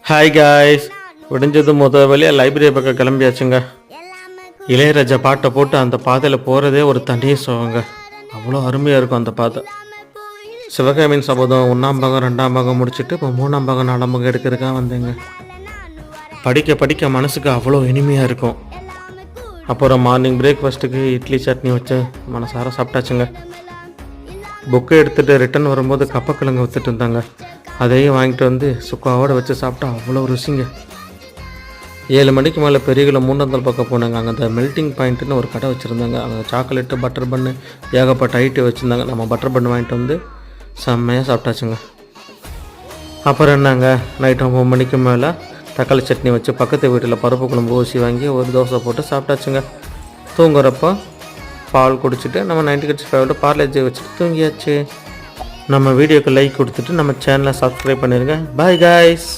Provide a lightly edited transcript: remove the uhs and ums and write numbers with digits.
Hi guys, விடிஞ்சது முதல் வழியாக library பக்கம் கிளம்பியாச்சுங்க. இளையராஜா பாட்டை போட்டு அந்த பாதையில் போகிறதே ஒரு தனி சுகங்க. அவ்வளோ அருமையாக இருக்கும் அந்த பாதை. சிவகாமியின் சபதம் 1ஆம் பாகம் 2ஆம் பாகம் முடிச்சுட்டு இப்போ 3ஆம் பாகம் 4ஆம் பாகம் எடுக்கிறதுக்காக வந்தேங்க. படிக்க படிக்க மனசுக்கு அவ்வளோ இனிமையாக இருக்கும். அப்புறம் மார்னிங் பிரேக்ஃபாஸ்ட்டுக்கு இட்லி சட்னி வச்சு மனசார சாப்பிட்டாச்சுங்க. புக்கை எடுத்துகிட்டு ரிட்டன் வரும்போது கப்பக்கிழங்கு விற்றுட்டு இருந்தாங்க. அதையும் வாங்கிட்டு வந்து சுக்காவோடு வச்சு சாப்பிட்டா அவ்வளோ ருசிங்க. 7 மணிக்கு மேலே பெரியகுள 3ஆம் பக்கம் போனாங்க. அங்கே அந்த மெல்ட்டிங் பாயிண்ட்டுன்னு ஒரு கடை வச்சுருந்தாங்க. அங்கே சாக்லேட்டு பட்டர் பன்னு ஏகப்பட்ட ஐட்டம் வச்சுருந்தாங்க. நம்ம பட்டர் பன்னு வாங்கிட்டு வந்து செம்மையாக சாப்பிட்டாச்சுங்க. அப்புறம் என்னங்க, நைட்டு 9 மணிக்கு மேலே தக்காளி சட்னி வச்சு பக்கத்து வீட்டில் பருப்பு குழம்பு ஊசி வாங்கி ஒரு தோசை போட்டு சாப்பிட்டாச்சுங்க. தூங்குறப்போ பால் குடிச்சிட்டு நம்ம 90 Kids ஃபேவரட் பார்லேஜி வச்சுட்டு தூங்கியாச்சு. நம்ம வீடியோக்கு லைக் கொடுத்துட்டு நம்ம சேனலை சப்ஸ்கிரைப் பண்ணிடுங்க. Bye guys.